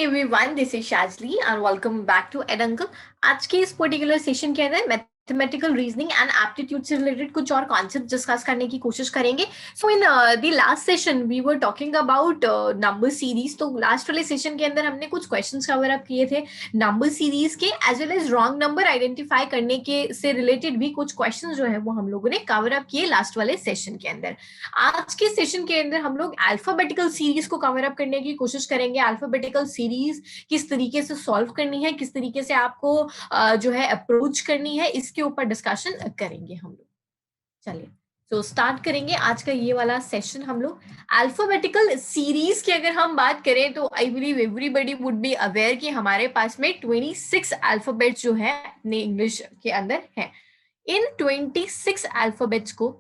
Everyone, this is Shazli and welcome back to Ed uncle. आज के इस पर्टिकुलर सेशन के अंदर मैथमेटिकल रीजनिंग एंड एप्टीट्यूड से रिलेटेड कुछ और कॉन्सेप्ट डिस्कस करने की कोशिश करेंगे। So in the last session we were talking about number series. तो लास्ट वाले सेशन के अंदर हमने कुछ क्वेश्चंस कवर अप किए थे नंबर सीरीज के, as well as wrong number identify करने के से रिलेटेड भी कुछ क्वेश्चंस जो है वो हम लोगों ने कवर अप किए लास्ट वाले सेशन के अंदर। आज के सेशन के अंदर हम लोग अल्फाबेटिकल सीरीज को कवर अप करने की कोशिश करेंगे। अल्फाबेटिकल सीरीज किस तरीके से सॉल्व करनी है, किस तरीके से आपको जो है अप्रोच करनी है, इसके ऊपर डिस्कशन करेंगे हम लोग। चलिए तो स्टार्ट करेंगे आज का ये वाला सेशन। हम लोग अल्फाबेटिकल सीरीज की अगर हम बात करें तो I believe everybody would be aware कि हमारे पास में 26 अल्फाबेट्स जो है इंग्लिश के अंदर है। इन 26 अल्फाबेट्स को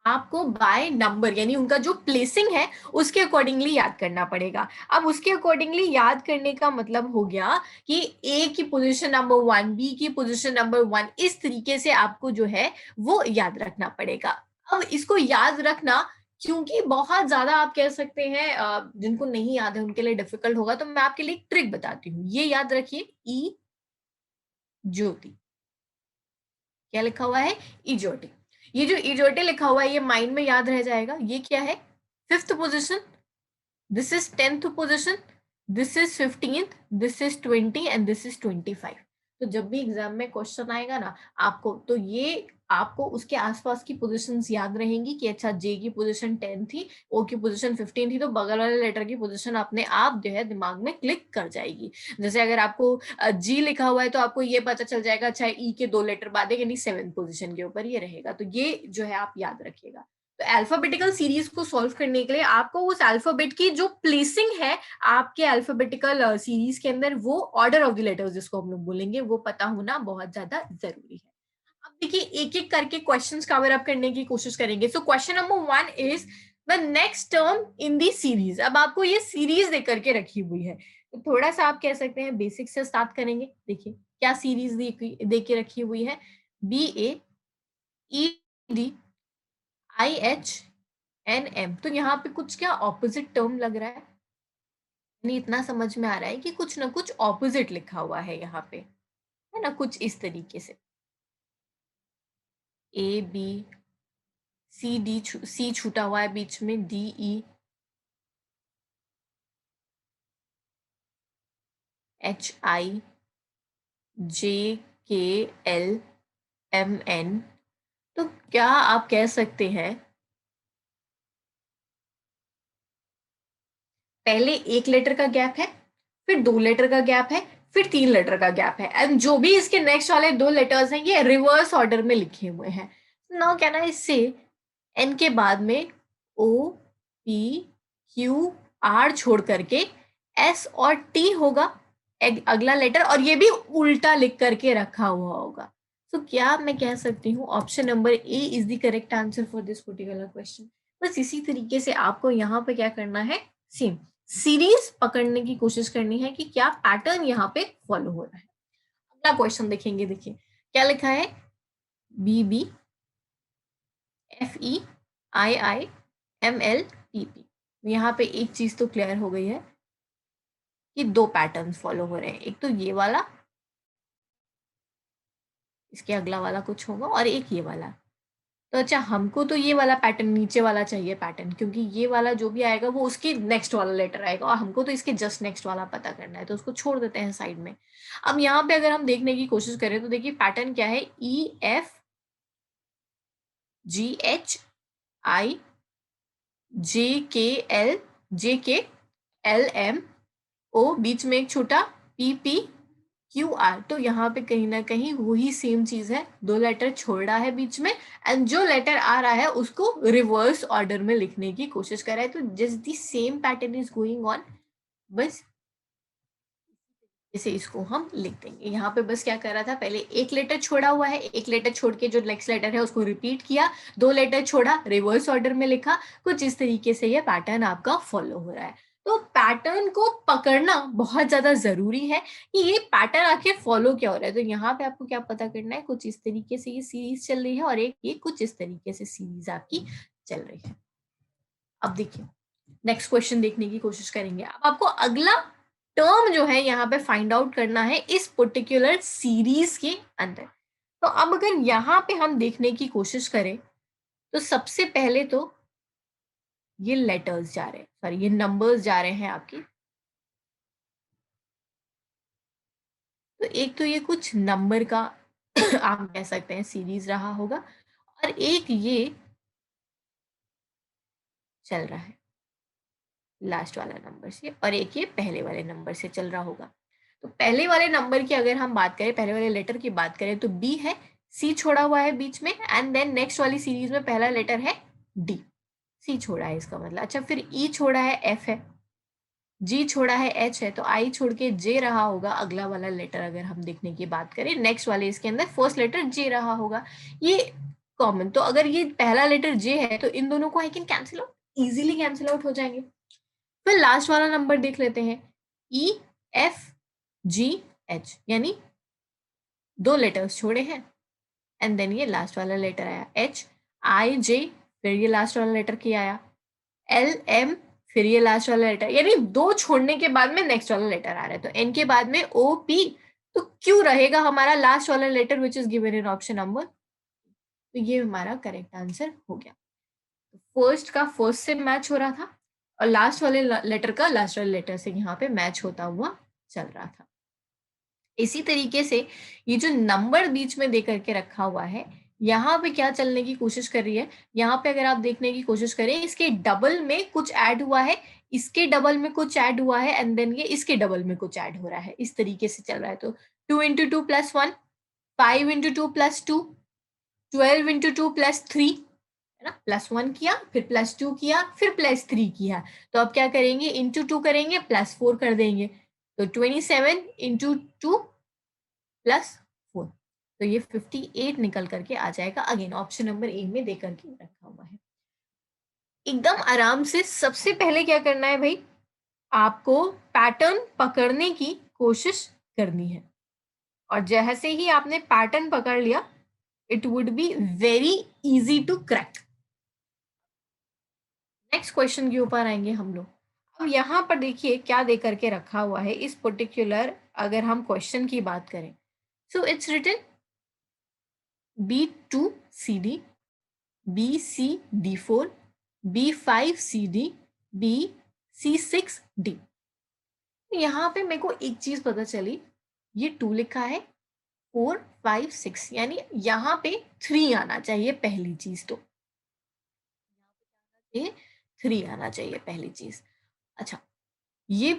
आपको बाय नंबर यानी उनका जो प्लेसिंग है उसके अकॉर्डिंगली याद करना पड़ेगा। अब उसके अकॉर्डिंगली याद करने का मतलब हो गया कि ए की पोजीशन नंबर 1, बी की पोजीशन नंबर 1, इस तरीके से आपको जो है वो याद रखना पड़ेगा। अब इसको याद रखना क्योंकि बहुत ज्यादा आप कह सकते हैं जिनको नहीं याद है उनके लिए डिफिकल्ट होगा, तो मैं आपके लिए एक ट्रिक बताती हूँ। ये याद रखिए, ई ज्योति। क्या लिखा हुआ है? इजोटी। ये जो इजोटी लिखा हुआ है ये माइंड में याद रह जाएगा। ये क्या है? 5th position, this is 10th position, this is 15th, this is 20 and this is 25। तो जब भी एग्जाम में क्वेश्चन आएगा ना आपको, तो ये आपको उसके आसपास की पोजीशंस याद रहेंगी कि अच्छा जे की पोजीशन 10 थी, ओ की पोजीशन 15 थी, तो बगल वाले लेटर की पोजीशन अपने आप जो है दिमाग में क्लिक कर जाएगी। जैसे अगर आपको जी लिखा हुआ है तो आपको ये पता चल जाएगा अच्छा ई के 2 लेटर बाद है यानी 7th पोजीशन के ऊपर ये रहेगा। तो ये जो है आप याद रखिएगा। तो अल्फाबेटिकल सीरीज को सॉल्व करने के लिए आपको उस अल्फाबेट की जो प्लेसिंग है आपके अल्फाबेटिकल सीरीज के अंदर, वो ऑर्डर ऑफ द लेटर्स जिसको हम लोग बोलेंगे, वो पता होना बहुत ज्यादा जरूरी है। अब देखिए एक एक करके क्वेश्चंस कवर अप करने की कोशिश करेंगे। So question number 1 is the next term in the series. अब आपको ये सीरीज दे करके रखी हुई है, तो थोड़ा सा आप कह सकते हैं बेसिक से स्टार्ट करेंगे। देखिए क्या सीरीज दे के रखी हुई है? B A E D I H N M. तो यहाँ पे कुछ क्या ऑपोजिट टर्म लग रहा है? नहीं, इतना समझ में आ रहा है कि कुछ ना कुछ ऑपोजिट लिखा हुआ है यहाँ पे, है ना, कुछ इस तरीके से। ए बी सी डी, सी छूटा हुआ है बीच में, डी ई एच आई जे के एल एम एन। तो क्या आप कह सकते हैं पहले एक लेटर का गैप है, फिर 2 लेटर का गैप है, फिर 3 लेटर का गैप है, एंड जो भी इसके नेक्स्ट वाले 2 लेटर्स हैं ये रिवर्स ऑर्डर में लिखे हुए हैं। नाउ कैन आई से एन के बाद में ओ पी क्यू आर छोड़ करके एस और टी होगा अगला लेटर, और ये भी उल्टा लिख करके रखा हुआ होगा। तो क्या मैं कह सकती हूँ option number A is the correct answer for this particular question. बस इसी तरीके से आपको यहाँ पे क्या करना है, सेम सीरीज पकड़ने की कोशिश करनी है कि क्या पैटर्न यहाँ पे फॉलो हो रहा है। अगला क्वेश्चन देखेंगे। देखिए क्या लिखा है? B B F E I I M L P P. यहाँ पे एक चीज तो क्लियर हो गई है कि 2 पैटर्न फॉलो हो रहे हैं। एक तो ये वाला, इसके अगला वाला कुछ होगा, और एक ये वाला। तो अच्छा हमको तो ये वाला पैटर्न, नीचे वाला चाहिए पैटर्न, क्योंकि ये वाला जो भी आएगा वो उसके नेक्स्ट वाला लेटर आएगा, और हमको तो इसके जस्ट नेक्स्ट वाला पता करना है, तो उसको छोड़ देते हैं साइड में। अब यहाँ पे अगर हम देखने की कोशिश करें तो देखिए पैटर्न क्या है? E F G H I जे के एल एम ओ, बीच में एक छोटा पी पी क्यू आर। तो यहाँ पे कहीं ना कहीं वही सेम चीज है, 2 लेटर छोड़ा है बीच में, एंड जो लेटर आ रहा है उसको रिवर्स ऑर्डर में लिखने की कोशिश कर रहा है। तो just the same pattern is going on, बस इसे इसको हम लिख देंगे। यहाँ पे बस क्या कर रहा था, पहले एक लेटर छोड़ा हुआ है, एक लेटर छोड़ के जो नेक्स्ट लेटर है उसको रिपीट किया, 2 लेटर छोड़ा, रिवर्स ऑर्डर में लिखा। कुछ इस तरीके से ये पैटर्न आपका फॉलो हो रहा है। तो पैटर्न को पकड़ना बहुत ज्यादा जरूरी है कि ये पैटर्न आखिर फॉलो क्या हो रहा है। तो यहाँ पे आपको क्या पता करना है, कुछ इस तरीके से ये सीरीज चल रही है, और एक ये कुछ इस तरीके से सीरीज आपकी चल रही है। अब देखिए नेक्स्ट क्वेश्चन देखने की कोशिश करेंगे। अब आपको अगला टर्म जो है यहाँ पे फाइंड आउट करना है इस पर्टिकुलर सीरीज के अंदर। तो अब अगर यहाँ पे हम देखने की कोशिश करें तो सबसे पहले तो ये लेटर्स जा रहे हैं, सॉरी ये नंबर्स जा रहे हैं आपकी। तो एक तो ये कुछ नंबर का आप कह सकते हैं सीरीज रहा होगा, और एक ये चल रहा है लास्ट वाला नंबर से, और एक ये पहले वाले नंबर से चल रहा होगा। तो पहले वाले नंबर की अगर हम बात करें, पहले वाले लेटर की बात करें तो बी है, सी छोड़ा हुआ है बीच में, एंड देन नेक्स्ट वाली सीरीज में पहला लेटर है डी, सी छोड़ा है इसका मतलब। अच्छा, फिर ई छोड़ा है, एफ है, जी छोड़ा है, एच है, तो आई छोड़ के जे रहा होगा अगला वाला लेटर। अगर हम देखने की बात करें नेक्स्ट वाले इसके अंदर फर्स्ट लेटर जे रहा होगा, ये कॉमन। तो अगर ये पहला लेटर जे है तो इन दोनों को I can cancel out, easily cancel out हो जाएंगे। फिर लास्ट वाला नंबर देख लेते हैं, ई एफ जी एच, यानी दो लेटर्स छोड़े हैं, एंड देन ये लास्ट वाला लेटर आया एच आई जे, फिर ये लास्ट वाला लेटर क्या आया एल एम, फिर ये लास्ट वाला लेटर, यानी दो छोड़ने के बाद में नेक्स्ट वाला लेटर आ रहा है। तो एन के बाद में ओ पी, तो क्यों रहेगा हमारा लास्ट वाला letter which is given in option number. तो ये हमारा करेक्ट आंसर हो गया। फर्स्ट का फर्स्ट से मैच हो रहा था, और लास्ट वाले लेटर का लास्ट वाले लेटर से यहाँ पे मैच होता हुआ चल रहा था। इसी तरीके से ये जो नंबर बीच में दे करके रखा हुआ है, यहाँ पे क्या चलने की कोशिश कर रही है, यहाँ पे अगर आप देखने की कोशिश करें इसके डबल में कुछ ऐड हुआ है, इसके डबल में कुछ ऐड हुआ है, एंड देन ये इसके डबल में कुछ ऐड हो रहा है, इस तरीके से चल रहा है। तो 2 into 2 plus 1, 5 into 2 plus 2, 12 into 2 plus 3, है ना, प्लस 1 किया, फिर प्लस 2 किया, फिर प्लस 3 किया। तो अब क्या करेंगे, इंटू 2 करेंगे, प्लस 4 कर देंगे, तो 27 इंटू 2 प्लस 4, तो ये 58 निकल करके आ जाएगा। अगेन ऑप्शन नंबर ए में दे करके रखा हुआ है। एकदम आराम से सबसे पहले क्या करना है भाई, आपको पैटर्न पकड़ने की कोशिश करनी है, और जैसे ही आपने पैटर्न पकड़ लिया it would be very easy to crack. Next question के ऊपर आएंगे हम लोग। अब यहाँ पर देखिए क्या दे करके रखा हुआ है इस पर्टिकुलर, अगर हम क्वेश्चन की बात करें, so it's written B2 CD, BC D4, B5 CD, B C6 D। यहाँ पे मेरे को एक चीज पता चली, ये 2 लिखा है, 4 5 6, यानी यहाँ पे 3 आना चाहिए पहली चीज। तो ये 3 आना चाहिए पहली चीज। अच्छा, ये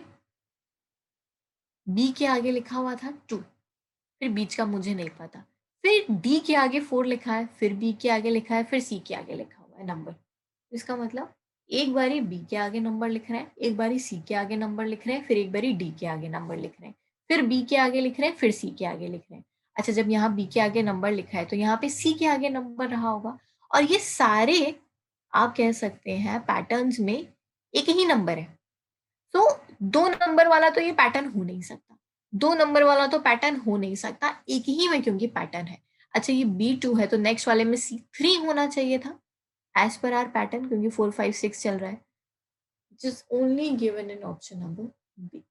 B के आगे लिखा हुआ था 2, फिर बीच का मुझे नहीं पता, फिर D के आगे 4 लिखा है, फिर B के आगे लिखा है, फिर C के आगे लिखा हुआ है नंबर। इसका मतलब एक बारी B के आगे नंबर लिख रहे हैं, एक बारी C के आगे नंबर लिख रहे हैं, फिर एक बारी D के आगे नंबर लिख रहे हैं, फिर B के आगे लिख रहे हैं, फिर C के आगे लिख रहे हैं। अच्छा, जब यहाँ B के आगे नंबर लिखा है तो यहाँ पे C के आगे नंबर रहा होगा, और ये सारे आप कह सकते हैं पैटर्न्स में एक ही नंबर है। तो 2 नंबर वाला तो ये पैटर्न हो नहीं सकता, 2 नंबर वाला तो पैटर्न हो नहीं सकता, एक ही में क्योंकि पैटर्न है। अच्छा, ये B2 है तो नेक्स्ट वाले में C3 होना चाहिए था एज पर आर पैटर्न, क्योंकि 4 5 6 चल रहा है, which is only given in option number B।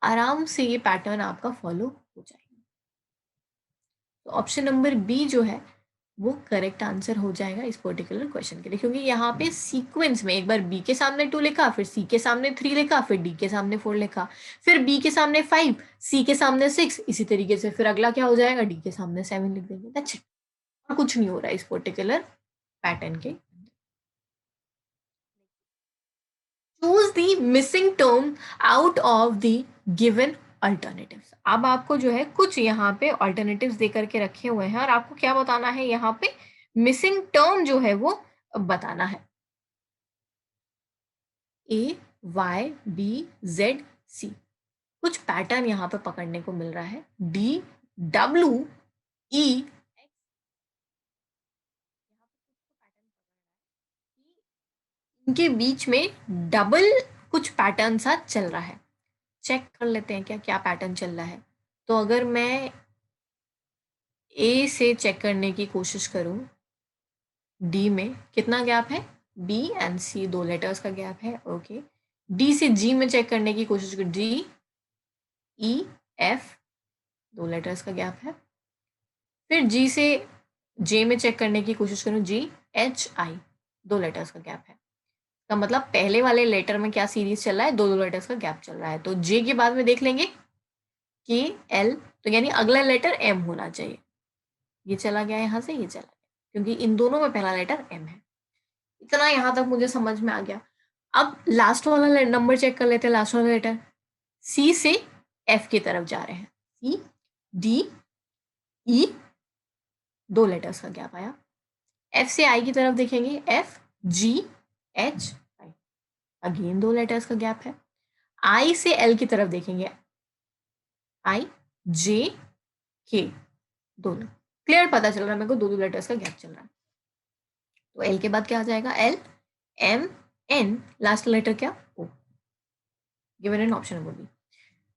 आराम से ये पैटर्न आपका फॉलो हो जाएगा। तो ऑप्शन नंबर बी जो है वो करेक्ट आंसर हो जाएगा इस पर्टिकुलर क्वेश्चन के लिए, क्योंकि यहाँ पे सीक्वेंस में एक बार बी के सामने 2 लिखा, फिर सी के सामने 3 लिखा, फिर डी के सामने 4 लिखा, फिर बी के सामने 5, सी के सामने 6, इसी तरीके से फिर अगला क्या हो जाएगा, डी के सामने 7 लिख देंगे। दैट्स इट, और कुछ नहीं हो रहा है इस पर्टिकुलर पैटर्न के। Choose the missing term out of the given alternatives. अब आपको जो है कुछ यहाँ पे अल्टरनेटिव्स दे करके रखे हुए हैं, और आपको क्या बताना है, यहाँ पे मिसिंग टर्म जो है वो बताना है। ए वाई बी जेड सी, कुछ पैटर्न यहाँ पे पकड़ने को मिल रहा है, डी डब्ल्यू ई, इनके बीच में डबल कुछ पैटर्न सा चल रहा है। चेक कर लेते हैं क्या क्या पैटर्न चल रहा है। तो अगर मैं ए से चेक करने की कोशिश करूं, डी में कितना गैप है, बी एंड सी 2 लेटर्स का गैप है, ओके। डी से जी में चेक करने की कोशिश करूं, डी E F 2 लेटर्स का गैप है। फिर G से J में चेक करने की कोशिश करूँ, G H I 2 लेटर्स का गैप है। का मतलब पहले वाले लेटर में क्या सीरीज चल रहा है, 2 लेटर्स का गैप चल रहा है। तो J के बाद में देख लेंगे K L, तो यानी अगला लेटर M होना चाहिए। ये चला गया यहाँ से, ये चला गया, क्योंकि इन दोनों में पहला लेटर M है। इतना यहाँ तक मुझे समझ में आ गया। अब लास्ट वाला नंबर चेक कर लेते हैं। लास्ट वाला लेटर C से F की तरफ जा रहे हैं। C D E 2 लेटर्स का गैप आया। F से I की तरफ देखेंगे, F G H I, again 2 letters का गैप है। I से L की तरफ देखेंगे, I J K, दोनों क्लियर पता चल रहा है मेरे को, 2 लेटर्स का गैप चल रहा है। तो L के बाद क्या आ जाएगा, L M N, last letter क्या, O। गिवन एन ऑप्शन वो भी।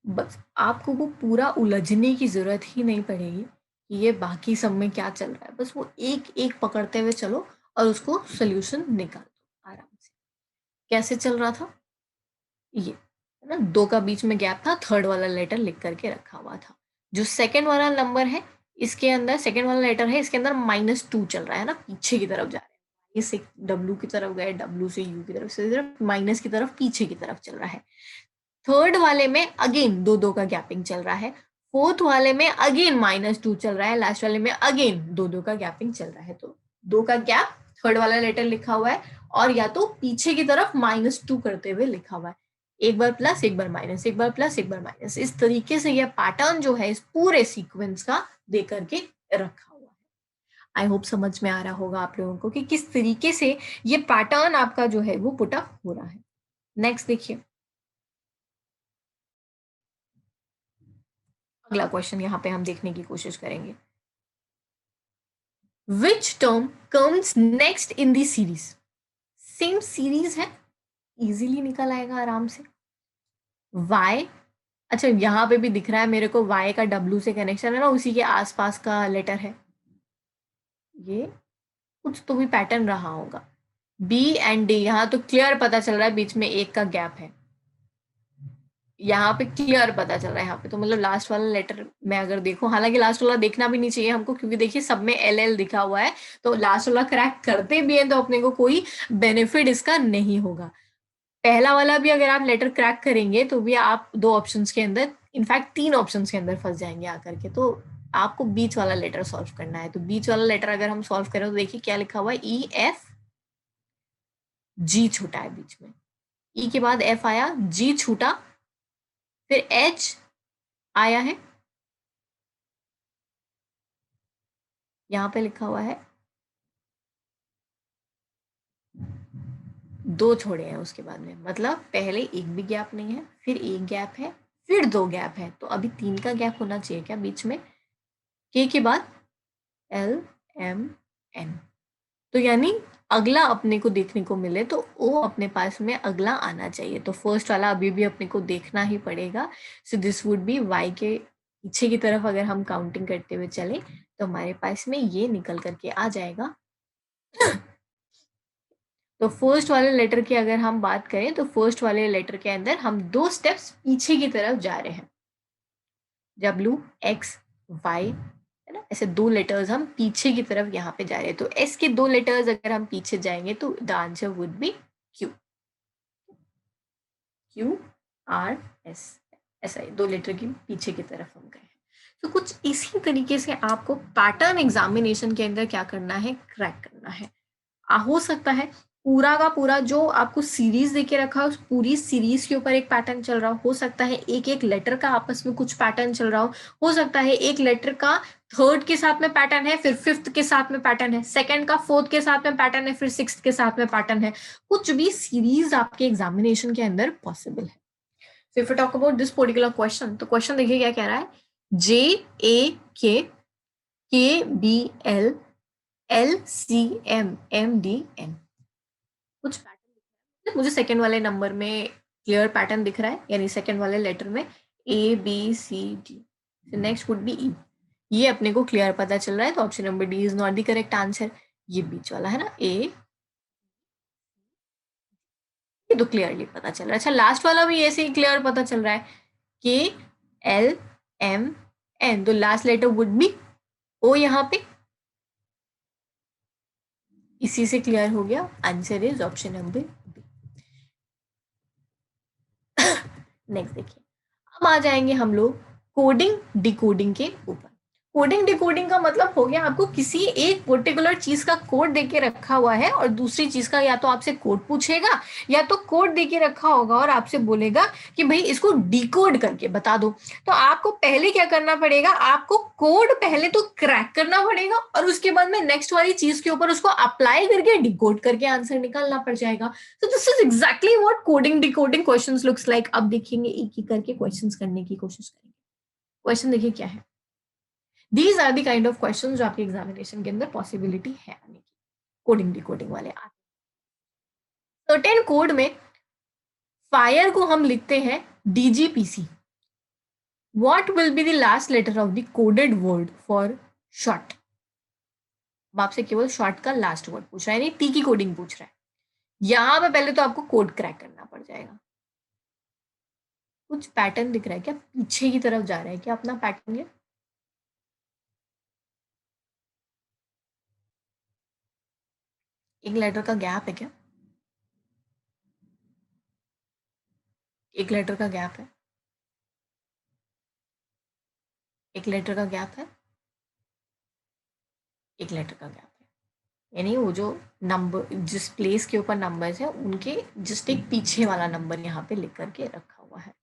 बस आपको वो पूरा उलझने की जरूरत ही नहीं पड़ेगी कि ये बाकी सब में क्या चल रहा है, बस वो एक एक पकड़ते हुए चलो और उसको सोल्यूशन निकाल दो आराम से। कैसे चल रहा था ये, है ना, 2 का बीच में गैप था, थर्ड वाला लेटर लिख करके रखा हुआ था। जो सेकंड वाला नंबर है इसके अंदर, सेकंड वाला लेटर है इसके अंदर -2 चल रहा है ना, पीछे की तरफ जा रहा है। ये से W की तरफ गए, W से U की तरफ, से माइनस की तरफ पीछे की तरफ चल रहा है। थर्ड वाले में अगेन 2-2 का गैपिंग चल रहा है। फोर्थ वाले में अगेन -2 चल रहा है। लास्ट वाले में अगेन 2-2 का गैपिंग चल रहा है। तो 2 का गैप, थर्ड वाला लेटर लिखा हुआ है और या तो पीछे की तरफ -2 करते हुए लिखा हुआ है। एक बार प्लस, एक बार माइनस, एक बार प्लस, एक बार माइनस। इस तरीके से यह पैटर्न जो है इस पूरे सीक्वेंस का दे करके रखा हुआ है। आई होप समझ में आ रहा होगा आप लोगों को कि किस तरीके से ये पैटर्न आपका जो है वो पुटअप हो रहा है। नेक्स्ट देखिए, अगला क्वेश्चन यहाँ पे हम देखने की कोशिश करेंगे। Which term comes next in the series? Same series है, इजीली निकल आएगा आराम से। Y, अच्छा यहाँ पे भी दिख रहा है मेरे को Y का W से कनेक्शन है ना, उसी के आसपास का लेटर है। ये कुछ तो भी पैटर्न रहा होगा। B एंड D, यहाँ तो क्लियर पता चल रहा है बीच में एक का गैप है। यहाँ पे क्लियर पता चल रहा है, यहाँ पे तो मतलब लास्ट वाला लेटर में अगर देखो, हालांकि लास्ट वाला देखना भी नहीं चाहिए हमको, क्योंकि देखिए सब में LL दिखा हुआ है, तो लास्ट वाला क्रैक करते भी हैं तो अपने को कोई बेनिफिट इसका नहीं होगा। पहला वाला भी अगर आप लेटर क्रैक करेंगे तो भी आप 2 ऑप्शंस के अंदर, इनफैक्ट 3 ऑप्शंस के अंदर फंस जाएंगे आकर के। तो आपको बीच वाला लेटर सॉल्व करना है। तो बीच वाला लेटर अगर हम सॉल्व करें तो देखिए क्या लिखा हुआ है, EFG छूटा है बीच में, E के बाद F आया, G छूटा, फिर H आया है, यहाँ पे लिखा हुआ है 2 छोड़े हैं उसके बाद में, मतलब पहले एक भी गैप नहीं है, फिर एक गैप है, फिर 2 गैप है, तो अभी 3 का गैप होना चाहिए क्या बीच में, K के बाद L M N। तो यानी अगला अपने को देखने को मिले तो O अपने पास में अगला आना चाहिए। तो फर्स्ट वाला अभी भी अपने को देखना ही पड़ेगा। So this would be Y के पीछे की तरफ अगर हम काउंटिंग करते हुए चले तो हमारे पास में ये निकल करके आ जाएगा। तो फर्स्ट वाले लेटर की अगर हम बात करें तो फर्स्ट वाले लेटर के अंदर हम 2 स्टेप्स पीछे की तरफ जा रहे हैं, W X Y, है ना, ऐसे 2 लेटर्स हम पीछे की तरफ यहाँ पे जा रहे हैं। तो S के 2 लेटर्स अगर हम पीछे जाएंगे तो the answer would be Q, R S, ऐसा ही 2 लेटर की पीछे की तरफ हम गए। तो कुछ इसी तरीके से आपको पैटर्न एग्जामिनेशन के अंदर क्या करना है, क्रैक करना है। हो सकता है पूरा का पूरा जो आपको सीरीज देके रखा है उस पूरी सीरीज के ऊपर एक पैटर्न चल रहा हो सकता है एक एक लेटर का आपस में कुछ पैटर्न चल रहा हो सकता है एक लेटर का थर्ड के साथ में पैटर्न है, फिर फिफ्थ के साथ में पैटर्न है, सेकंड का फोर्थ के साथ में पैटर्न है, फिर सिक्स्थ के साथ में पैटर्न है। कुछ भी सीरीज आपके एग्जामिनेशन के अंदर पॉसिबल है। So if we talk about this particular question, तो क्वेश्चन देखिए क्या कह रहा है, JAKKBLLCMMDN। कुछ पैटर्न मुझे सेकंड वाले नंबर में क्लियर पैटर्न दिख रहा है, यानी सेकंड वाले लेटर में ABCD, next would be E। ये अपने को क्लियर पता चल रहा है, तो option number D is not the correct answer. ये बीच वाला है ना A, ये तो क्लियरली पता चल रहा है। अच्छा लास्ट वाला भी ऐसे ही क्लियर पता चल रहा है, L M N, तो last letter would be O यहाँ पे। इसी से क्लियर हो गया, answer is option number B. Next देखिए, अब आ जाएंगे हम लोग कोडिंग डिकोडिंग के ऊपर। कोडिंग डिकोडिंग का मतलब हो गया आपको किसी एक पर्टिकुलर चीज का कोड देके रखा हुआ है और दूसरी चीज का या तो आपसे कोड पूछेगा या तो कोड देके रखा होगा और आपसे बोलेगा कि भाई इसको डिकोड करके बता दो। तो आपको पहले क्या करना पड़ेगा, आपको कोड पहले तो क्रैक करना पड़ेगा और उसके बाद में नेक्स्ट वाली चीज के ऊपर उसको अप्लाई करके डिकोड करके आंसर निकालना पड़ जाएगा। तो this is exactly what coding decoding questions looks like. अब देखेंगे एक एक करके क्वेश्चंस करने की कोशिश करेंगे। क्वेश्चन देखिए क्या है। These are the kind of question जो आपके एग्जामिनेशन के अंदर पॉसिबिलिटी है आने की, कोडिंग डिकोडिंग वाले। सर्टेन कोड में फायर को हम लिखते हैं DGPC। What will be the last letter of the coded word for short. अब आपसे केवल शॉर्ट का लास्ट वर्ड पूछ रहा है, नहीं टी की कोडिंग पूछ रहा है। यहां पे पहले तो आपको कोड क्रैक करना पड़ जाएगा। कुछ पैटर्न दिख रहा है क्या, पीछे की तरफ जा रहा है क्या अपना पैटर्न? ये एक लेटर का गैप है क्या? एक लेटर का गैप है, एक लेटर का गैप है, एक लेटर का गैप है। यानी वो जो नंबर जिस प्लेस के ऊपर नंबर्स है उनके जस्ट एक पीछे वाला नंबर यहाँ पे लिख करके रखा हुआ है।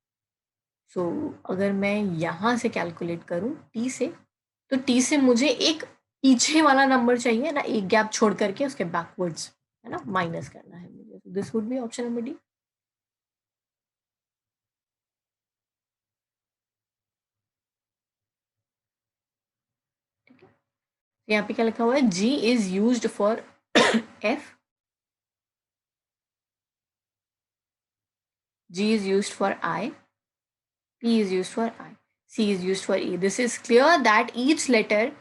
सो अगर मैं यहाँ से कैलकुलेट करूँ टी से, तो टी से मुझे एक पीछे वाला नंबर चाहिए ना, एक गैप छोड़ करके उसके बैकवर्ड्स है ना माइनस करना है मुझे। This would be option number D. यहाँ पे क्या लिखा हुआ है, G is used for F, G is used for I, P is used for I, C is used for E. This is clear that each letter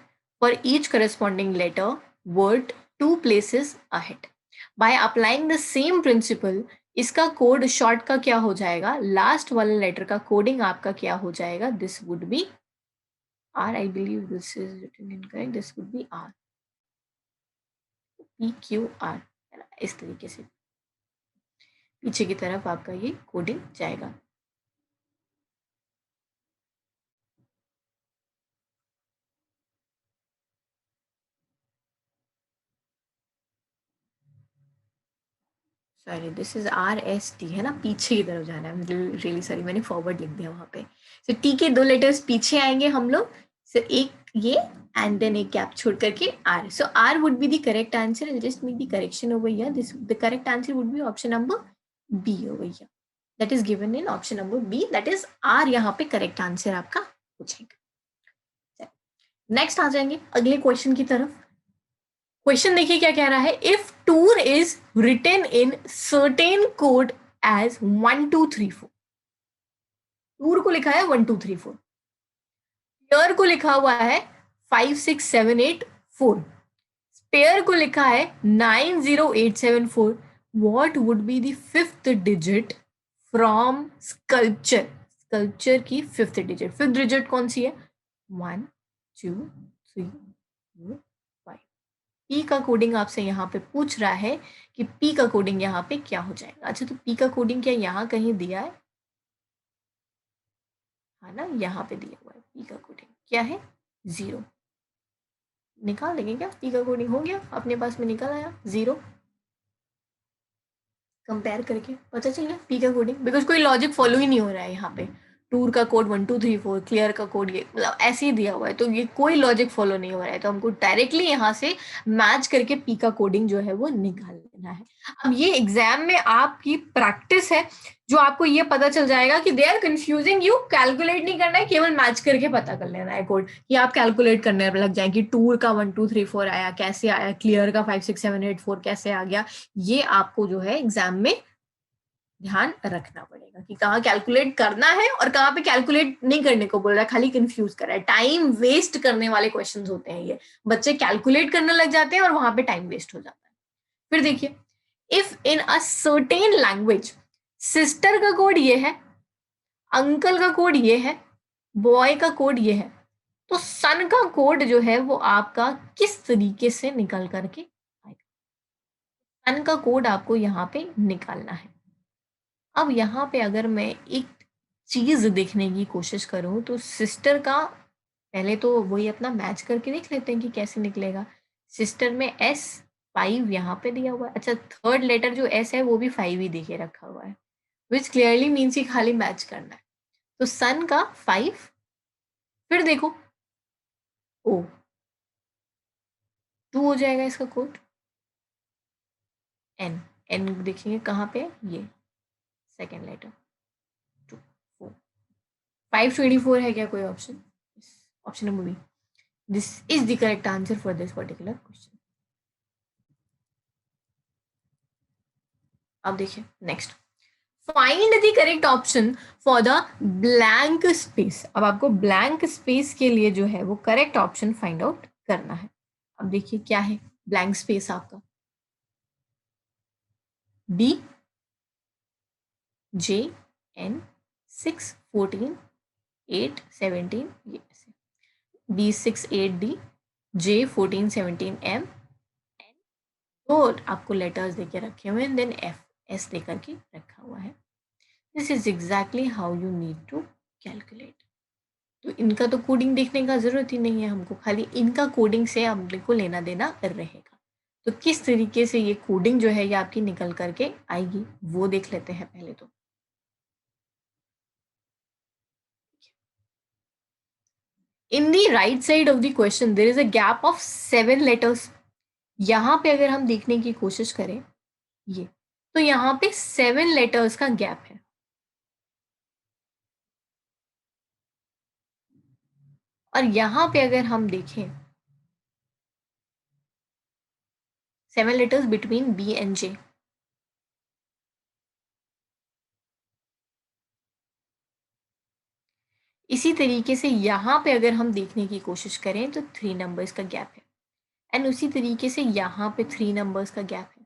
for each corresponding letter word two places ahead. By applying the same principle, इसका code short का क्या हो जाएगा, last वाले letter का coding आपका क्या हो जाएगा, this would be R. I believe this is written incorrect. This would be R. PQR है ना, इस तरीके से पीछे की तरफ आपका ये कोडिंग जाएगा। सॉरी दिस इज RST है ना, पीछे की तरफ जाना है। रियली सॉरी, मैंने फॉरवर्ड लिख दिया वहां पे। सो टी के दो लेटर्स पीछे आएंगे हम लोग। सो एक ये एंड देन एक गैप छोड़ करके R. So R would be the correct answer. I just make the correction over here. This the correct answer would be option number B over here. That is given in option number B, that is R यहाँ पे correct answer आपका हो जाएगा। Next आ जाएंगे अगले question की तरफ। Question देखिए क्या कह रहा है, if tour is written in certain code as 1 2 3 4। Tour को लिखा है 1 2 3 4, पेयर को लिखा हुआ है 5 6 7 8 4, स्पेयर को लिखा है 9 0 8 7 4। What would be the fifth digit from sculpture. Sculpture की फिफ्थ डिजिट कौन सी है, 1 2 3 4 5। पी का कोडिंग आपसे यहाँ पे पूछ रहा है कि पी का कोडिंग यहाँ पे क्या हो जाएगा। अच्छा तो पी का कोडिंग क्या यहाँ कहीं दिया है ना, यहाँ पे दिया हुआ है। पी का कोडिंग क्या है, 0। निकाल देंगे क्या, पी का कोडिंग हो गया अपने पास में, निकल आया 0। कंपेयर करके पता चल गया पी का कोडिंग, बिकॉज कोई लॉजिक फॉलो ही नहीं हो रहा है यहाँ पे। टूर का कोड 1 2 3 4, क्लियर का कोड ये मतलब ऐसे ही दिया हुआ है, तो ये कोई लॉजिक फॉलो नहीं हो रहा है, तो हमको डायरेक्टली यहाँ से मैच करके पी का कोडिंग जो है वो निकाल लेना है। अब ये एग्जाम में आपकी प्रैक्टिस है, जो आपको ये पता चल जाएगा कि they are confusing you. Calculate नहीं करना है, केवल मैच करके पता कर लेना है कोड, कि आप कैलकुलेट करने लग जाए कि टूर का 1 2 3 4 आया कैसे आया, क्लियर का 5 6 7 8 4 कैसे आ गया। ये आपको जो है एग्जाम में ध्यान रखना पड़ेगा कि कहाँ कैलकुलेट करना है और कहाँ पे कैलकुलेट नहीं करने को बोल रहा है, खाली कंफ्यूज कर रहा है। टाइम वेस्ट करने वाले क्वेश्चंस होते हैं ये, बच्चे कैलकुलेट करने लग जाते हैं और वहां पे टाइम वेस्ट हो जाता है। फिर देखिए, if in a certain language, sister का कोड ये है, अंकल का कोड ये है, बॉय का कोड ये है, तो सन का कोड जो है वो आपका किस तरीके से निकल करके आएगा? सन का कोड आपको यहाँ पे निकालना है। अब यहाँ पे अगर मैं एक चीज देखने की कोशिश करूं तो सिस्टर का पहले तो वही अपना मैच करके देख लेते हैं कि कैसे निकलेगा। सिस्टर में एस 5 यहाँ पे दिया हुआ है। अच्छा, थर्ड लेटर जो एस है वो भी 5 ही देके रखा हुआ है, विच क्लियरली मीन्स ही खाली मैच करना है। तो सन का 5, फिर देखो ओ 2 हो जाएगा इसका कोड। एन, एन देखेंगे कहाँ पे, ये सेकेंड लेटर 2 4 524 है क्या कोई option? Option number B, this is the correct answer for this particular question. अब देखिए next, find the correct option for the blank space. अब आपको ब्लैंक स्पेस के लिए जो है वो करेक्ट ऑप्शन फाइंड आउट करना है। अब देखिए क्या है ब्लैंक स्पेस आपका, डी जे एन 6 14 8 17, ये ऐसे बी 6 8 डी जे 14 17 एम, तो आपको लेटर्स देके रखे हुए हैं, देन एफ एस दे करके रखा हुआ है। This is exactly how you need to calculate. तो इनका तो कोडिंग देखने का जरूरत ही नहीं है हमको, खाली इनका कोडिंग से अपने को लेना देना रहेगा। तो किस तरीके से ये कोडिंग जो है ये आपकी निकल करके आएगी वो देख लेते हैं पहले तो। In the right side of the question there is a gap of 7 letters. यहाँ पे अगर हम देखने की कोशिश करें ये, तो यहाँ पे 7 लेटर्स का गैप है। और यहाँ पे अगर हम देखें 7 लेटर्स बिटवीन बी एंड जे। इसी तरीके से यहाँ पे अगर हम देखने की कोशिश करें तो 3 नंबर्स का गैप है, एंड उसी तरीके से यहाँ पे 3 नंबर्स का गैप है।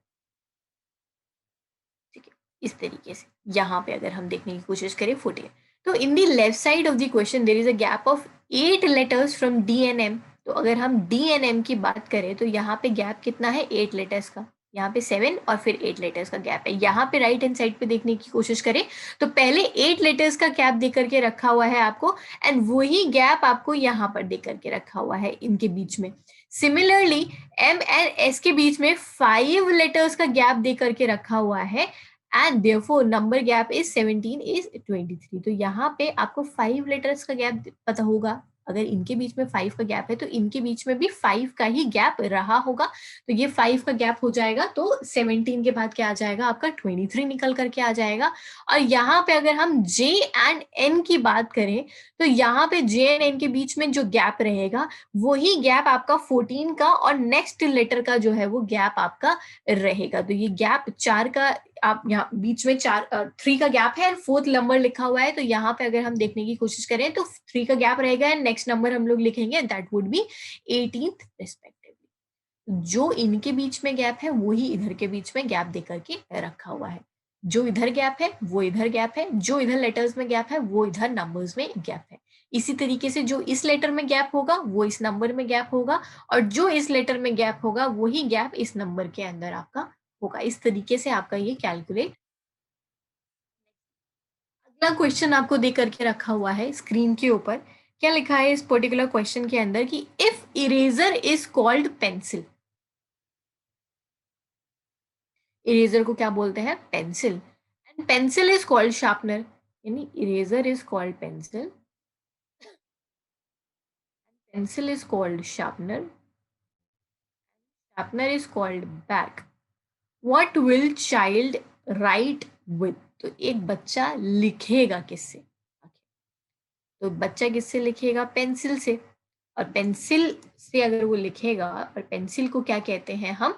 ठीक है, इस तरीके से यहाँ पे अगर हम देखने की कोशिश करें 14, तो in the left side of the question there is a gap of 8 letters from D N M. तो अगर हम डी एन एम की बात करें तो यहाँ पे गैप कितना है 8 लेटर्स का, यहाँ पे 7 और फिर 8 लेटर्स का गैप है। यहाँ पे राइट हैंड साइड पे देखने की कोशिश करें तो पहले 8 लेटर्स का गैप दे करके रखा हुआ है आपको, एंड वही गैप आपको यहाँ पर दे करके रखा हुआ है इनके बीच में। सिमिलरली एम एंड एस के बीच में 5 लेटर्स का गैप दे करके रखा हुआ है, and therefore number gap is 17 is 23। तो यहाँ पे आपको 5 लेटर्स का गैप पता होगा, अगर इनके बीच में 5 का गैप है तो इनके बीच में भी 5 का ही गैप रहा होगा। तो ये 5 का गैप हो जाएगा, तो 17 के बाद क्या आ जाएगा आपका 23 निकल करके आ जाएगा। और यहाँ पे अगर हम जे एंड एन की बात करें तो यहाँ पे जे एंड एन के बीच में जो गैप रहेगा वही गैप आपका 14 का और नेक्स्ट लेटर का जो है वो गैप आपका रहेगा। तो ये गैप 4 का, आप यहाँ बीच में 3 का गैप है, फोर्थ नंबर लिखा हुआ है, तो यहाँ पे अगर हम देखने की कोशिश करें तो 3 का गैप रहेगा एंड नेक्स्ट नंबर हम लोग लिखेंगे that would be 18th respectively. जो इनके बीच में गैप है वही इधर के बीच में गैप देकर के रखा हुआ है। जो इधर गैप है वो इधर गैप है, जो इधर लेटर्स में गैप है वो इधर नंबर्स में गैप है। इसी तरीके से जो इस लेटर में गैप होगा वो इस नंबर में गैप होगा, और जो इस लेटर में गैप होगा वही गैप इस नंबर के अंदर आपका होगा। इस तरीके से आपका ये कैलकुलेट। अगला क्वेश्चन आपको दे करके रखा हुआ है स्क्रीन के ऊपर। क्या लिखा है इस पर्टिकुलर क्वेश्चन के अंदर कि if eraser is called pencil. Eraser को क्या बोलते हैं? Pencil. And pencil is called sharpener, यानी eraser is called pencil, pencil is called sharpener, sharpener is called back. What will child write with? तो एक बच्चा लिखेगा किससे? तो बच्चा किससे लिखेगा? पेंसिल से। और पेंसिल से अगर वो लिखेगा, और पेंसिल को क्या कहते हैं हम?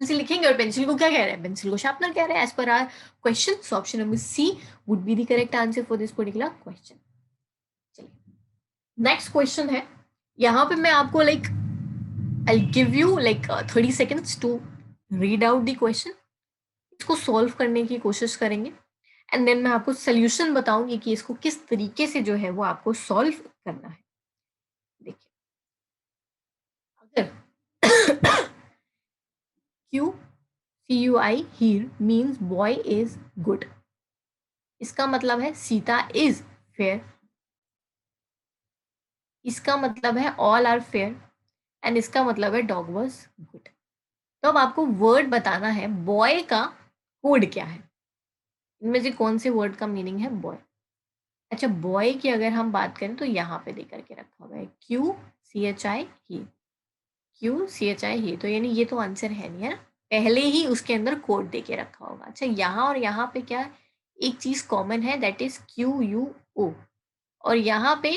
पेंसिल लिखेंगे, और पेंसिल को क्या कह रहे हैं? पेंसिल को शार्पनर कह रहे हैं as per our question. So option number C would be the correct answer for this particular question. चलिए नेक्स्ट क्वेश्चन है। यहाँ पे मैं आपको I give you 30 seconds to read out the question, इसको सॉल्व करने की कोशिश करेंगे एंड देन मैं आपको सोल्यूशन बताऊंगी कि इसको किस तरीके से जो है वो आपको सॉल्व करना है। देखिए, अगर Q CUI here means boy is good, इसका मतलब है सीता इज फेयर, इसका मतलब है ऑल आर फेयर एंड इसका मतलब है डॉग वाज गुड। तो अब आपको वर्ड बताना है बॉय का कोड क्या है, इनमें से कौन से वर्ड का मीनिंग है बॉय। अच्छा, बॉय की अगर हम बात करें तो यहाँ पे दे करके रखा हुआ है QCHI ही, QCHI ही, तो यानी ये तो आंसर है नहीं, है ना, पहले ही उसके अंदर कोड दे के रखा होगा। अच्छा, यहाँ और यहाँ पे क्या एक चीज कॉमन है, दैट इज QUO, और यहाँ पे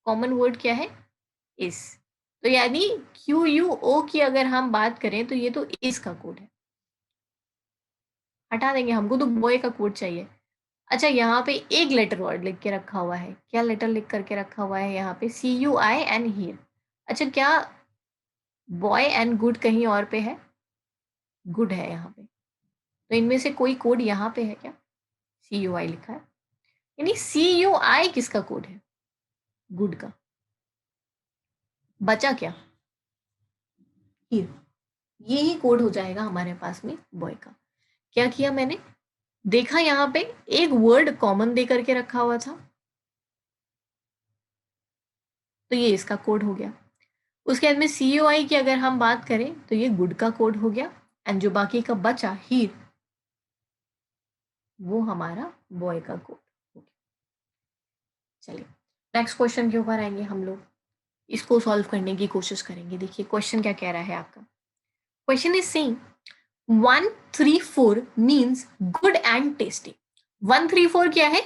कॉमन वर्ड क्या है, इस, तो यानी QUO की अगर हम बात करें तो ये तो इस का कोड है, हटा देंगे, हमको तो बॉय का कोड चाहिए। अच्छा, यहाँ पे एक लेटर वर्ड लिख के रखा हुआ है, क्या लेटर लिख करके रखा हुआ है यहाँ पे, CUI एंड हियर। अच्छा, क्या बॉय एंड गुड कहीं और पे है, गुड है यहाँ पे, तो इनमें से कोई कोड यहाँ पे है क्या, CUI लिखा है, यानी CUI किसका कोड है, गुड का, बचा क्या, हियर, ये ही कोड हो जाएगा हमारे पास में बॉय का। क्या किया मैंने, देखा यहाँ पे एक वर्ड कॉमन दे करके रखा हुआ था, तो ये इसका कोड हो गया। उसके बाद में CUI की अगर हम बात करें तो ये गुड का कोड हो गया, एंड जो बाकी का बचा हीर, वो हमारा बॉय का कोड हो गया। चलिए नेक्स्ट क्वेश्चन के ऊपर आएंगे हम लोग, इसको सॉल्व करने की कोशिश करेंगे। देखिए क्वेश्चन क्या कह रहा है आपका, question is saying 134 means good and tasty. 134 क्या है,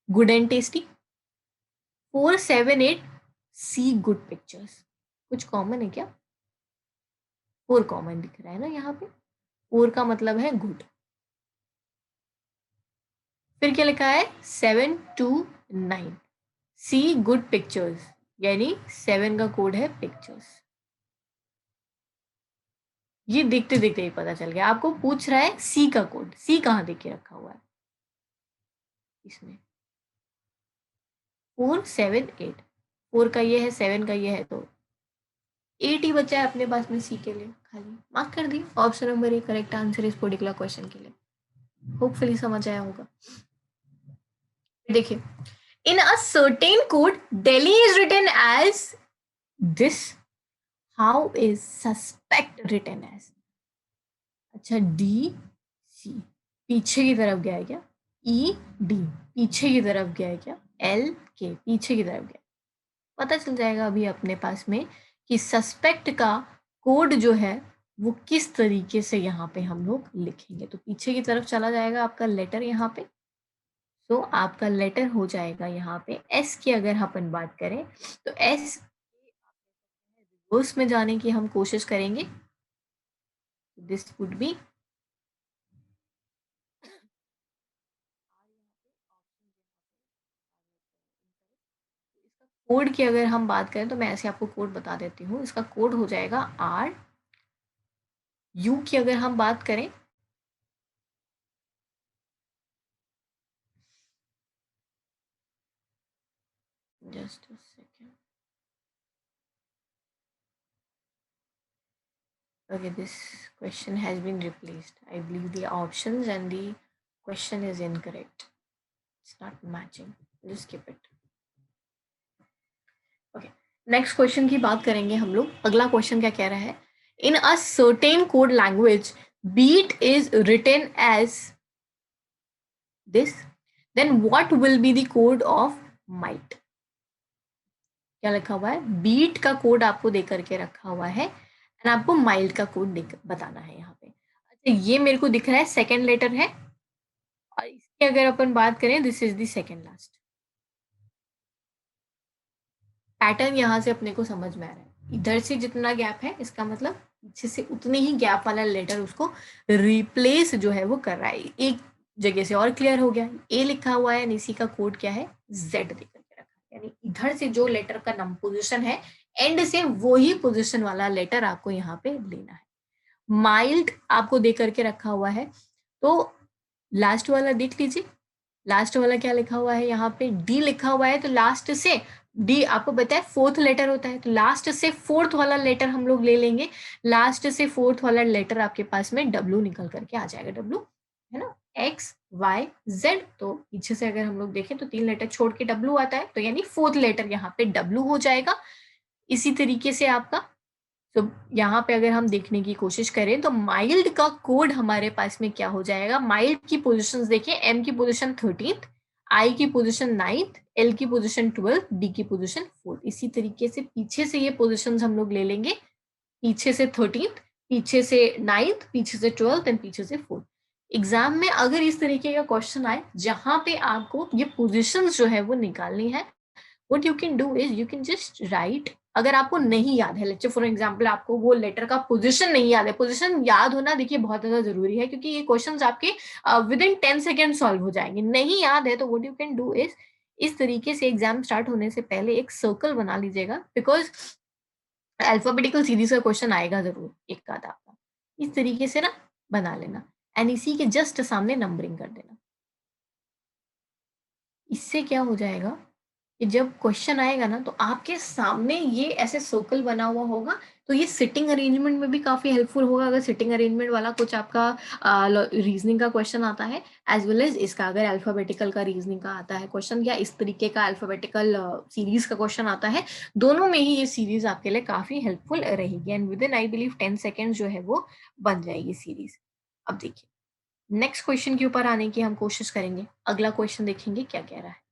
good and tasty. 478 see good pictures, कुछ कॉमन है क्या, 4 कॉमन दिख रहा है ना यहाँ पे, 4 का मतलब है गुड। फिर क्या लिखा है, 729 सी गुड पिक्चर्स, यानी 7 का कोड है पिक्चर्स। ये देखते देखते ही पता चल गया, आपको पूछ रहा है सी का कोड, सी कहाँ देख के रखा हुआ है इसमें, 478, 4 का ये है, 7 का ये है, तो 8 ही बचा है अपने पास में सी के लिए, खाली मार्क कर दिए। Option number A correct answer इस पर्टिकुलर क्वेश्चन के लिए। होपफुली समझ आया होगा। देखिए, in a certain code Delhi is written as this, how is suspect written as. अच्छा, DC पीछे की तरफ गया है क्या, ED पीछे की तरफ गया है क्या, LK पीछे की तरफ गया, पता चल जाएगा अभी अपने पास में कि सस्पेक्ट का कोड जो है वो किस तरीके से यहाँ पे हम लोग लिखेंगे। तो पीछे की तरफ चला जाएगा आपका लेटर यहाँ पे, तो आपका लेटर हो जाएगा यहाँ पे S की अगर अपन बात करें तो S रिवर्स में जाने की हम कोशिश करेंगे, दिस वुड बी, कोड की अगर हम बात करें तो मैं ऐसे आपको कोड बता देती हूँ, इसका कोड हो जाएगा RU की अगर हम बात करें, just a second, okay, this question has been replaced, I believe the options and the question is incorrect, it's not matching, just skip it। Okay, next question की बात करेंगे हम लोग। अगला क्वेश्चन क्या कह रहा है, in a certain code language beat is written as this, then what will be the code of might. क्या लिखा हुआ है, बीट का कोड आपको दे करके रखा हुआ है एंड आपको माइल्ड का कोड बताना है यहाँ पे। अच्छा, ये मेरे को दिख रहा है सेकेंड लेटर है, और इसकी अगर अपन बात करें this is the second last. Pattern यहाँ से अपने को समझ में आ रहा है, इधर से जितना गैप है इसका मतलब पीछे से उतने ही गैप वाला लेटर उसको रिप्लेस जो है वो कर रहा है, एक जगह से और क्लियर हो गया। ए लिखा हुआ है, इसी का कोड क्या है, जेड दे करके रखा है, यानी इधर से जो लेटर का नम पोजिशन है एंड से वो ही पोजिशन वाला लेटर आपको यहाँ पे लेना है। माइल्ड आपको दे करके रखा हुआ है। तो लास्ट वाला देख लीजिए, लास्ट वाला क्या लिखा हुआ है, यहाँ पे डी लिखा हुआ है, तो लास्ट से डी आपको पता है फोर्थ लेटर होता है, तो लास्ट से फोर्थ वाला लेटर हम लोग ले लेंगे। लास्ट से फोर्थ वाला लेटर आपके पास में डब्ल्यू निकल करके आ जाएगा, डब्ल्यू है ना, एक्स वाई जेड। तो पीछे से अगर हम लोग देखें तो 3 लेटर छोड़ के डब्ल्यू आता है, तो यानी फोर्थ लेटर यहाँ पे डब्ल्यू हो जाएगा। इसी तरीके से आपका, तो यहाँ पे अगर हम देखने की कोशिश करें तो माइल्ड का कोड हमारे पास में क्या हो जाएगा, माइल्ड की पोजीशंस देखिए, एम की पोजीशन 13th, आई की पोजीशन 9th, एल की पोजीशन 12th, डी की पोजीशन 4th। इसी तरीके से पीछे से ये पोजीशंस हम लोग ले लेंगे, पीछे से 13th, पीछे से 9th, पीछे से 12th एंड पीछे से 4th। एग्जाम में अगर इस तरीके का क्वेश्चन आए जहां पे आपको ये पोजीशंस जो है वो निकालनी है, what you can do is you can just write, अगर आपको नहीं याद है, लेट्स से फॉर एग्जांपल आपको वो लेटर का पोजीशन नहीं याद है, पोजीशन याद होना देखिए बहुत ज्यादा जरूरी है, क्योंकि ये क्वेश्चंस आपके विद इन 10 सेकेंड सॉल्व हो जाएंगे। नहीं याद है तो what you can do is, इस तरीके से एग्जाम स्टार्ट होने से पहले एक सर्कल बना लीजिएगा, बिकॉज अल्फाबेटिकल सीरीज का क्वेश्चन आएगा जरूर एक आध आपका, इस तरीके से ना बना लेना, एंड इसी के जस्ट सामने नंबरिंग कर देना। इससे क्या हो जाएगा कि जब क्वेश्चन आएगा ना तो आपके सामने ये ऐसे सर्कल बना हुआ होगा, तो ये सिटिंग अरेंजमेंट में भी काफी हेल्पफुल होगा, अगर सिटिंग अरेंजमेंट वाला कुछ आपका रीजनिंग का क्वेश्चन आता है, एज वेल एज इसका अगर अल्फाबेटिकल का रीजनिंग का आता है क्वेश्चन, या इस तरीके का अल्फाबेटिकल सीरीज का क्वेश्चन आता है, दोनों में ही ये सीरीज आपके लिए काफी हेल्पफुल रहेगी, and with in I believe 10 second जो है वो बन जाएगी सीरीज। अब देखिए नेक्स्ट क्वेश्चन के ऊपर आने की हम कोशिश करेंगे, अगला क्वेश्चन देखेंगे क्या कह रहा है।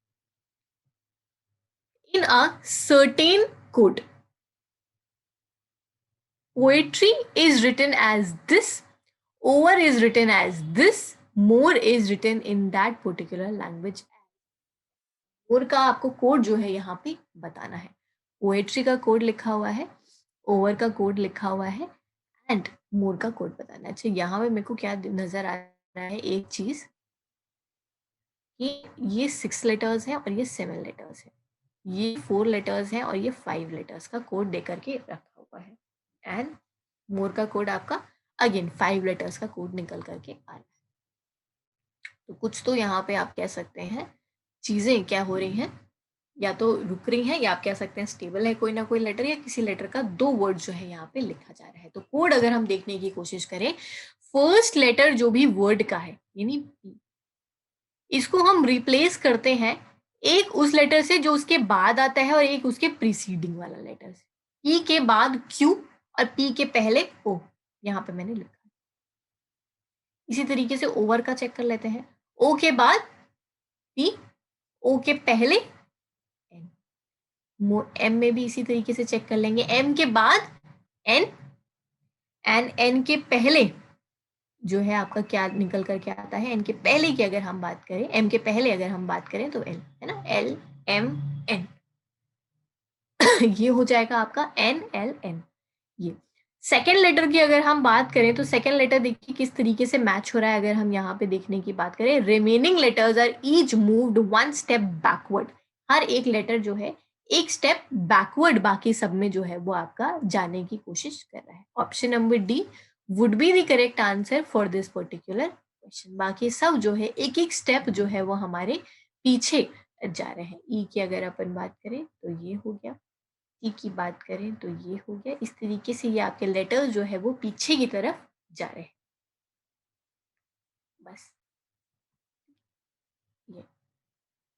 In a certain code, poetry is written as this, over is written as this, more is written in that particular language. more का आपको कोड जो है यहाँ पे बताना है, पोएट्री का कोड लिखा हुआ है, ओवर का कोड लिखा हुआ है, एंड मोर का कोड बताना है। अच्छा यहाँ पे मेरे को क्या नजर आ रहा है, एक चीज कि ये 6 लेटर्स है और ये 7 लेटर्स है, ये 4 लेटर्स हैं और ये 5 लेटर्स का कोड दे करके रखा हुआ है, एंड मोर का कोड आपका अगेन 5 लेटर्स का कोड निकल करके आ रहा है। तो कुछ तो यहाँ पे आप कह सकते हैं चीजें क्या हो रही हैं, या तो रुक रही हैं, या आप कह सकते हैं स्टेबल है कोई ना कोई लेटर, या किसी लेटर का 2 वर्ड जो है यहाँ पे लिखा जा रहा है। तो कोड अगर हम देखने की कोशिश करें, फर्स्ट लेटर जो भी वर्ड का है यानी इसको हम रिप्लेस करते हैं एक उस लेटर से जो उसके बाद आता है और एक उसके प्रीसीडिंग वाला लेटर से। पी के बाद क्यू और पी के पहले ओ, यहाँ पे मैंने लिखा। इसी तरीके से ओवर का चेक कर लेते हैं, ओ के बाद पी, ओ के पहले एन, एम में भी इसी तरीके से चेक कर लेंगे, एम के बाद एन, एन, एन के पहले जो है आपका क्या निकल कर क्या आता है, एन के पहले की अगर हम बात करें, एम के पहले अगर हम बात करें तो एल है ना, एल एम एन ये हो जाएगा आपका एन एल एन। ये सेकेंड लेटर की अगर हम बात करें तो सेकेंड लेटर देखिए किस तरीके से मैच हो रहा है, अगर हम यहाँ पे देखने की बात करें, remaining letters are each moved 1 step backward, हर एक लेटर जो है एक स्टेप बैकवर्ड बाकी सब में जो है वो आपका जाने की कोशिश कर रहा है। Option number D would be the correct answer for this particular question. बाकी सब जो है एक एक स्टेप जो है वो हमारे पीछे जा रहे हैं। ई की अगर अपन बात करें तो ये हो गया, टी की बात करें तो ये हो गया, इस तरीके से ये आपके लेटर्स जो है वो पीछे की तरफ जा रहे हैं। बस ये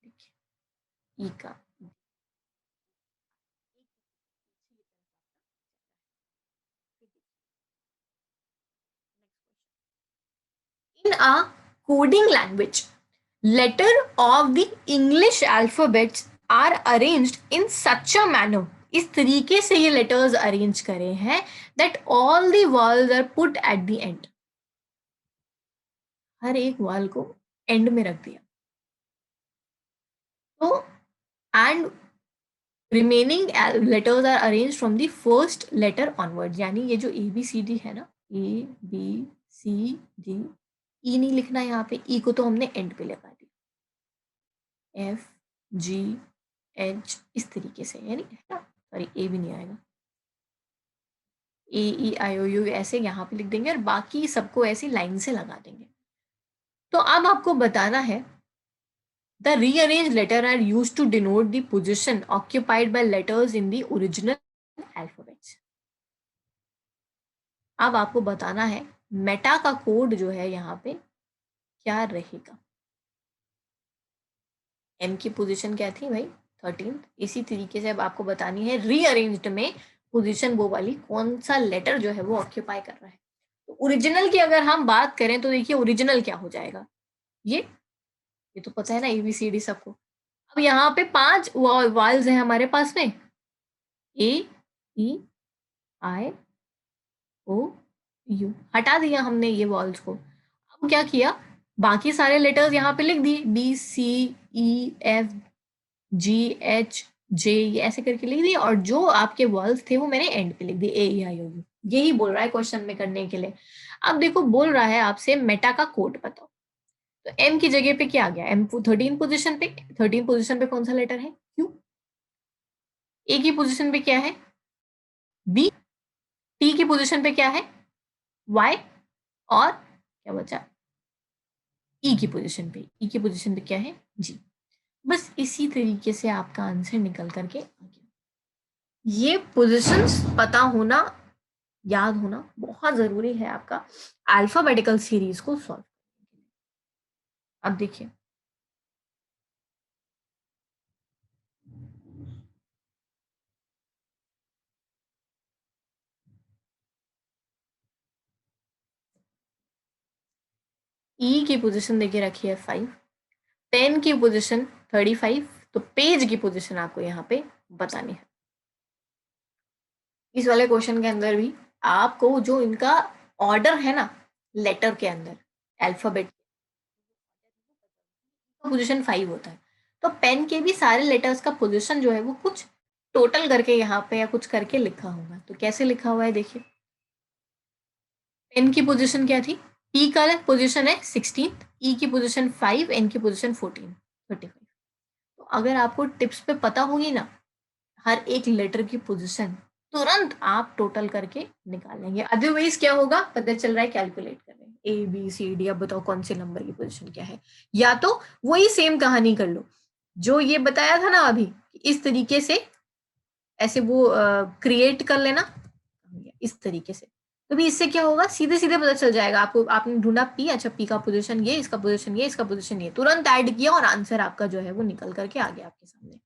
देखिए ई का in a coding language, letter of the English alphabets are arranged in such a manner, इस तरीके से ये लेटर्स अरेंज करे हैं that all the vowels are put at the end, हर एक वाल को एंड में रख दिया। तो and remaining letters are arrange from the first letter onward, यानी ये जो ए बी सी डी है ना, ए बी सी डी, ई नहीं लिखना यहाँ पे, ई को तो हमने एंड पे लगा दिया, एफ जी एच इस तरीके से, यानी है ना, सॉरी ए भी नहीं आएगा, AEIOU ऐसे यहाँ पे लिख देंगे और बाकी सबको ऐसी लाइन से लगा देंगे। तो अब आपको बताना है the rearranged letter are used to denote the position occupied by letters in the original alphabets. अब आपको बताना है मेटा का कोड जो है यहाँ पे क्या रहेगा। एम की पोजीशन क्या थी भाई 13। इसी तरीके से अब आपको बतानी है रीअरेंज्ड में पोजीशन वो वाली कौन सा लेटर जो है वो ऑक्यूपाई कर रहा है। तो ओरिजिनल की अगर हम बात करें तो देखिए ओरिजिनल क्या हो जाएगा, ये तो पता है ना ABCD सबको। अब यहाँ पे 5 वाल्स हैं हमारे पास में AEIOU, हटा दिया हमने ये वॉल्स को। अब क्या किया, बाकी सारे लेटर्स यहाँ पे लिख दिए BCEFGH J, ये ऐसे करके लिख दिए और जो आपके वॉल्स थे वो मैंने एंड पे लिख दिए AEIOU। यही बोल रहा है क्वेश्चन में करने के लिए। अब देखो बोल रहा है आपसे मेटा का कोड बताओ, तो M की जगह पे क्या आ गया, M 13 पोजीशन पे, 13 पोजीशन पे कौन सा लेटर है Q, A की पोजीशन पे क्या है B, T की पोजीशन पे क्या है Y, और क्या बचा E की पोजीशन पे क्या है G। बस इसी तरीके से आपका आंसर निकल करके आ गया। ये पोजीशंस पता होना, याद होना बहुत जरूरी है आपका अल्फाबेटिकल सीरीज को सॉल्व करने के लिए। अब देखिए E की पोजीशन देके रखी है 5, पेन की पोजीशन 35, तो पेज की पोजीशन आपको यहाँ पे बतानी है। इस वाले क्वेश्चन के अंदर भी आपको जो इनका ऑर्डर है ना लेटर के अंदर अल्फाबेट, पोजीशन 5 होता है, तो पेन के भी सारे लेटर्स का पोजीशन जो है वो कुछ टोटल करके यहाँ पे या कुछ करके लिखा होगा। तो कैसे लिखा हुआ है देखिए, पेन की पोजीशन क्या थी, पी का पोजीशन है 16, ई की पोजीशन 5, एन की पोजीशन 14, 35। तो अगर आपको टिप्स पे पता होगी ना हर एक लेटर की पोजीशन, तुरंत आप टोटल करके निकाल लेंगे। अदरवाइज क्या होगा, पता चल रहा है कैलकुलेट कर रहे हैं ABCD, अब बताओ कौन से नंबर की पोजीशन क्या है, या तो वही सेम कहानी कर लो जो ये बताया था ना अभी, इस तरीके से ऐसे वो क्रिएट कर लेना इस तरीके से। तो भी इससे क्या होगा, सीधे सीधे पता चल जाएगा आपको। आपने ढूंढा पी, अच्छा पी का पोजीशन ये, इसका पोजीशन ये, इसका पोजीशन ये, तुरंत ऐड किया और आंसर आपका जो है वो निकल करके आ गया आपके सामने।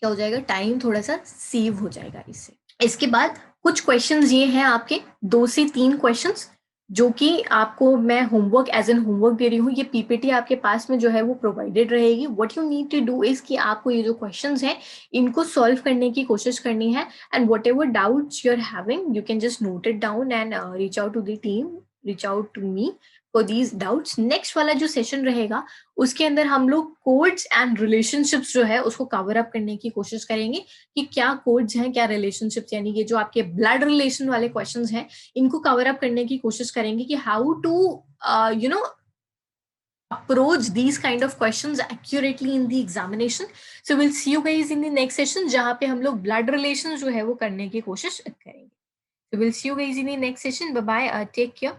क्या हो जाएगा, टाइम थोड़ा सा सेव हो जाएगा इससे। इसके बाद कुछ क्वेश्चंस ये हैं आपके 2 से 3 क्वेश्चंस जो कि आपको मैं होमवर्क एज एन होमवर्क दे रही हूँ। ये पीपीटी आपके पास में जो है वो प्रोवाइडेड रहेगी। What you need to do is कि आपको ये जो क्वेश्चंस हैं इनको सॉल्व करने की कोशिश करनी है, and whatever doubts you are having you can just note it down and reach out to the team, reach out to me for these doubts. Next वाला जो सेशन रहेगा उसके अंदर हम लोग कोड्स एंड रिलेशनशिप्स जो है उसको कवर अप करने की कोशिश करेंगे कि क्या कोड्स हैं, क्या रिलेशनशिप्स, यानी कि जो आपके ब्लड रिलेशन वाले क्वेश्चंस हैं इनको कवर अप करने की कोशिश करेंगे कि how to you know approach these kind of questions accurately in the examination. So we'll see you guys in the next session जहाँ पे हम लोग blood relations जो है वो करने की कोशिश करेंगे. So we'll see you guys in the next session. Bye bye. Take care.